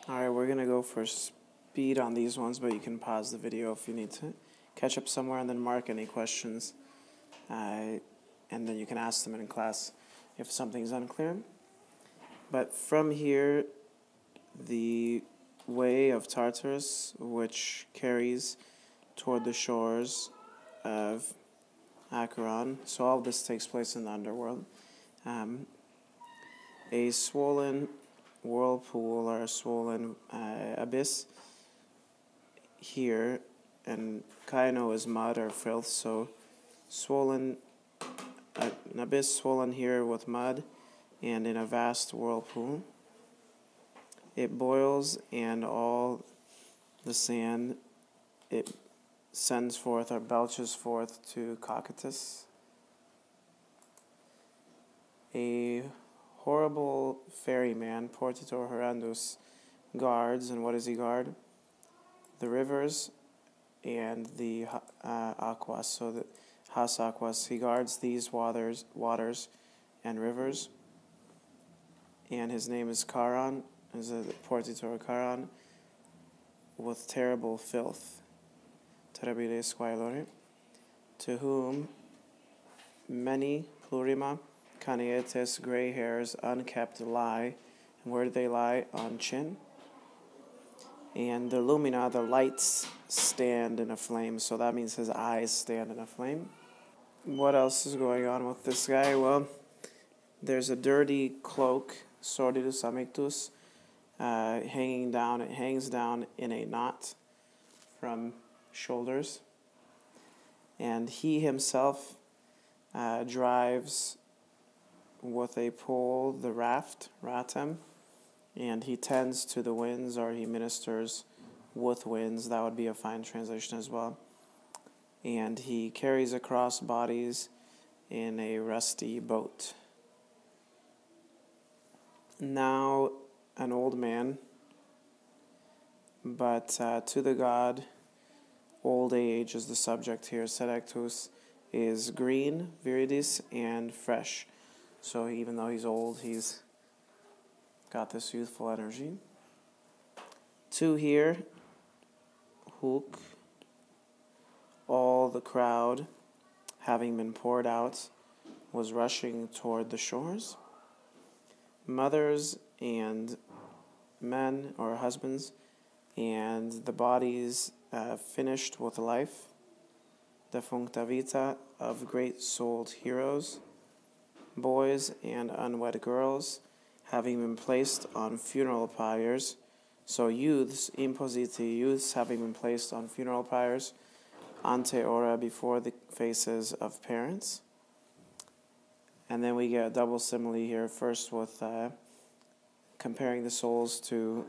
Alright, we're going to go for speed on these ones, but you can pause the video if you need to catch up somewhere and then mark any questions. And then you can ask them in class if something's unclear. But from here, the way of Tartarus, which carries toward the shores of Acheron, so all of this takes place in the underworld. A swollen whirlpool or a swollen abyss here, and kaino is mud or filth, so swollen, an abyss swollen here with mud and in a vast whirlpool. It boils, and all the sand it sends forth or belches forth to Cocytus. A horrible ferryman, portitor horrendus, guards, and what does he guard? The rivers and the aquas, so the has aquas. He guards these waters and rivers, and his name is Charon, is a portitor Charon, with terrible filth, terribile squailore, to whom many plurima canietes, gray hairs, unkept lie. And where do they lie? On chin. And the lumina, the lights, stand in a flame, so that means his eyes stand in a flame. What else is going on with this guy? Well, there's a dirty cloak, sordidus amictus, hanging down. It hangs down in a knot from shoulders. And he himself drives with a pole the raft, ratem, and he tends to the winds, or he ministers with winds. That would be a fine translation as well. And he carries across bodies in a rusty boat. Now an old man, but to the god, old age is the subject here. Sedectus is green, viridis, and fresh. So even though he's old, he's got this youthful energy. Two here, hook, all the crowd, having been poured out, was rushing toward the shores. Mothers and men or husbands, and the bodies finished with life, defuncta vita, of great-souled heroes, boys and unwed girls, having been placed on funeral pyres. So youths, impositi, youths having been placed on funeral pyres, ante ora, before the faces of parents. And then we get a double simile here, first with comparing the souls to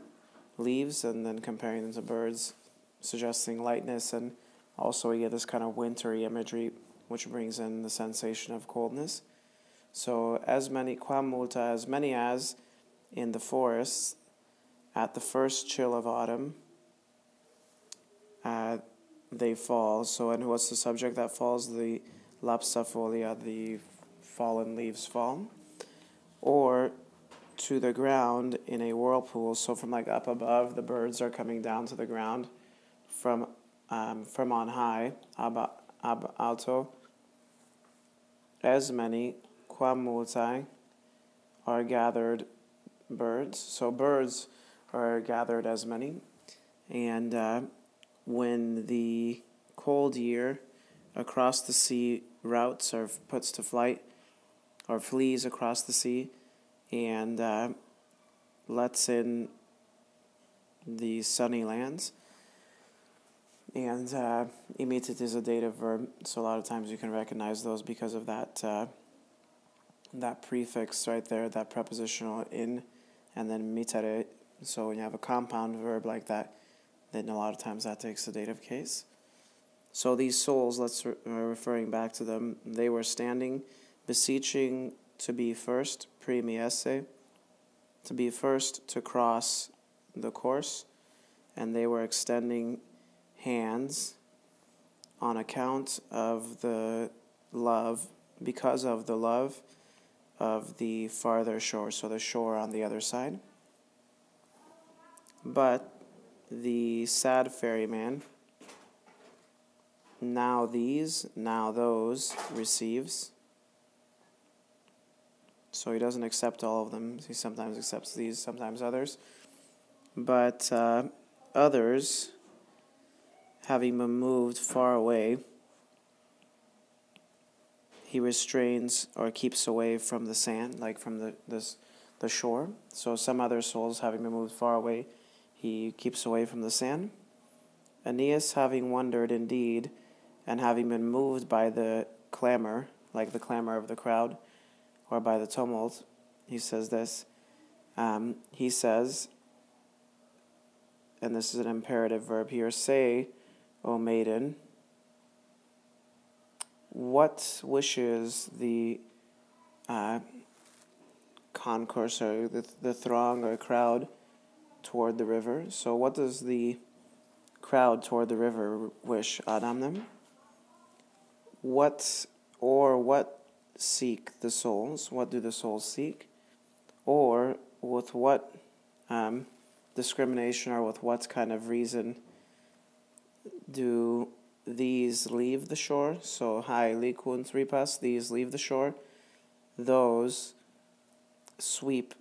leaves, and then comparing them to birds, suggesting lightness, and also we get this kind of wintry imagery, which brings in the sensation of coldness. So as many, quam multa, as many as in the forests, at the first chill of autumn, they fall. So, and what's the subject that falls? The lapsa folia, the fallen leaves fall. Or to the ground in a whirlpool. So from like up above, the birds are coming down to the ground from on high, ab alto. As many, quam multi, are gathered birds. So birds are gathered as many. And when the cold year across the sea routs or puts to flight or flees across the sea and lets in the sunny lands, and imitit is a dative verb, so a lot of times you can recognize those because of that that prefix right there, that prepositional in, and then mitere. So when you have a compound verb like that, then a lot of times that takes the dative case. So these souls, referring back to them, they were standing, beseeching to be first, primi esse, to be first to cross the course, and they were extending hands on account of the love, because of the love of the farther shore, so the shore on the other side. But the sad ferryman, now these, now those, receives. So he doesn't accept all of them. He sometimes accepts these, sometimes others. But others, having been moved far away, he restrains or keeps away from the sand, like from the shore. So some other souls, having been moved far away, he keeps away from the sand. Aeneas, having wondered indeed, and having been moved by the clamor, like the clamor of the crowd, or by the tumult, he says this. He says, and this is an imperative verb here, say, O maiden, what wishes the concourse or the throng or crowd toward the river? So what does the crowd toward the river wish, Adamnem? What seek the souls? What do the souls seek? Or with what discrimination or with what kind of reason do these leave the shore? So, hai likun threepas, these leave the shore. Those sweep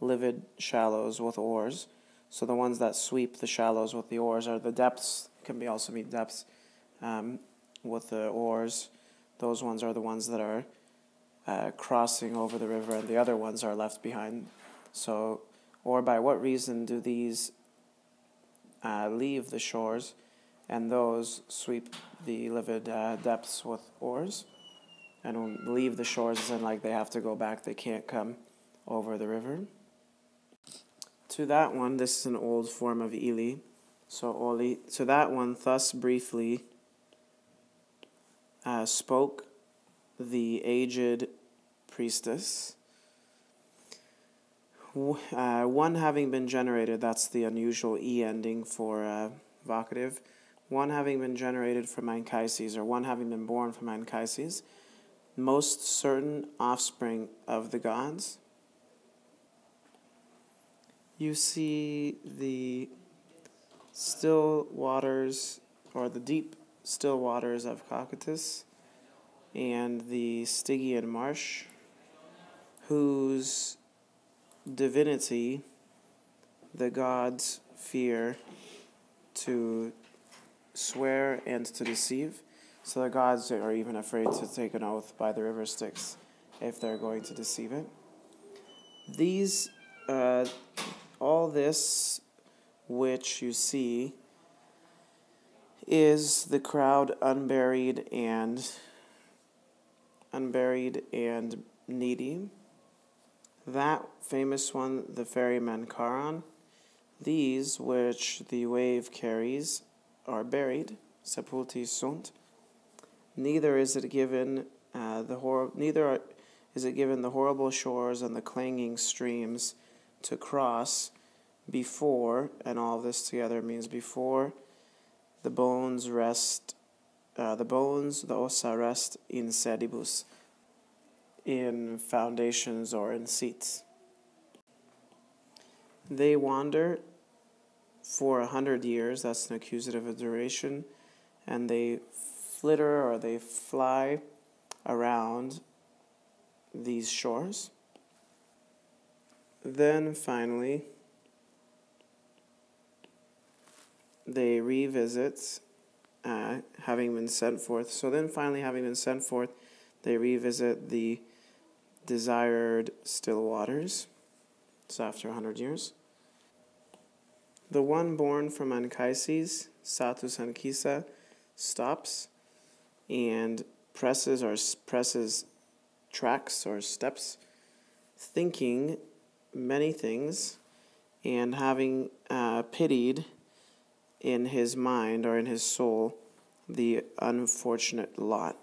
livid shallows with oars. So the ones that sweep the shallows with the oars are the depths, can be also mean depths with the oars. Those ones are the ones that are crossing over the river, and the other ones are left behind. So, or by what reason do these leave the shores, and those sweep the livid depths with oars? And leave the shores as in like they have to go back, they can't come over the river. To that one, this is an old form of ili. So oli. To that one, thus briefly spoke the aged priestess. One having been generated, that's the unusual e ending for vocative. One having been generated from Anchises, or one having been born from Anchises, most certain offspring of the gods. You see the still waters, or the deep still waters of Cocytus, and the Stygian marsh, whose divinity the gods fear to swear and to deceive. So the gods are even afraid to take an oath by the river Styx if they're going to deceive it. These, all this which you see is the crowd unburied and needy. That famous one, the ferryman Charon. These which the wave carries are buried, sepulti sunt. Neither is it given the horrible shores and the clanging streams to cross before, and all this together means before the bones rest. The ossa rest in sedibus, in foundations or in seats. They wander for 100 years, that's an accusative of duration, and they flitter or they fly around these shores. Then finally, they revisit, having been sent forth. So then finally, having been sent forth, they revisit the desired still waters. So after 100 years. The one born from Anchises, Satus Anchisa, stops and presses tracks or steps, thinking many things, and having pitied in his mind or in his soul the unfortunate lot.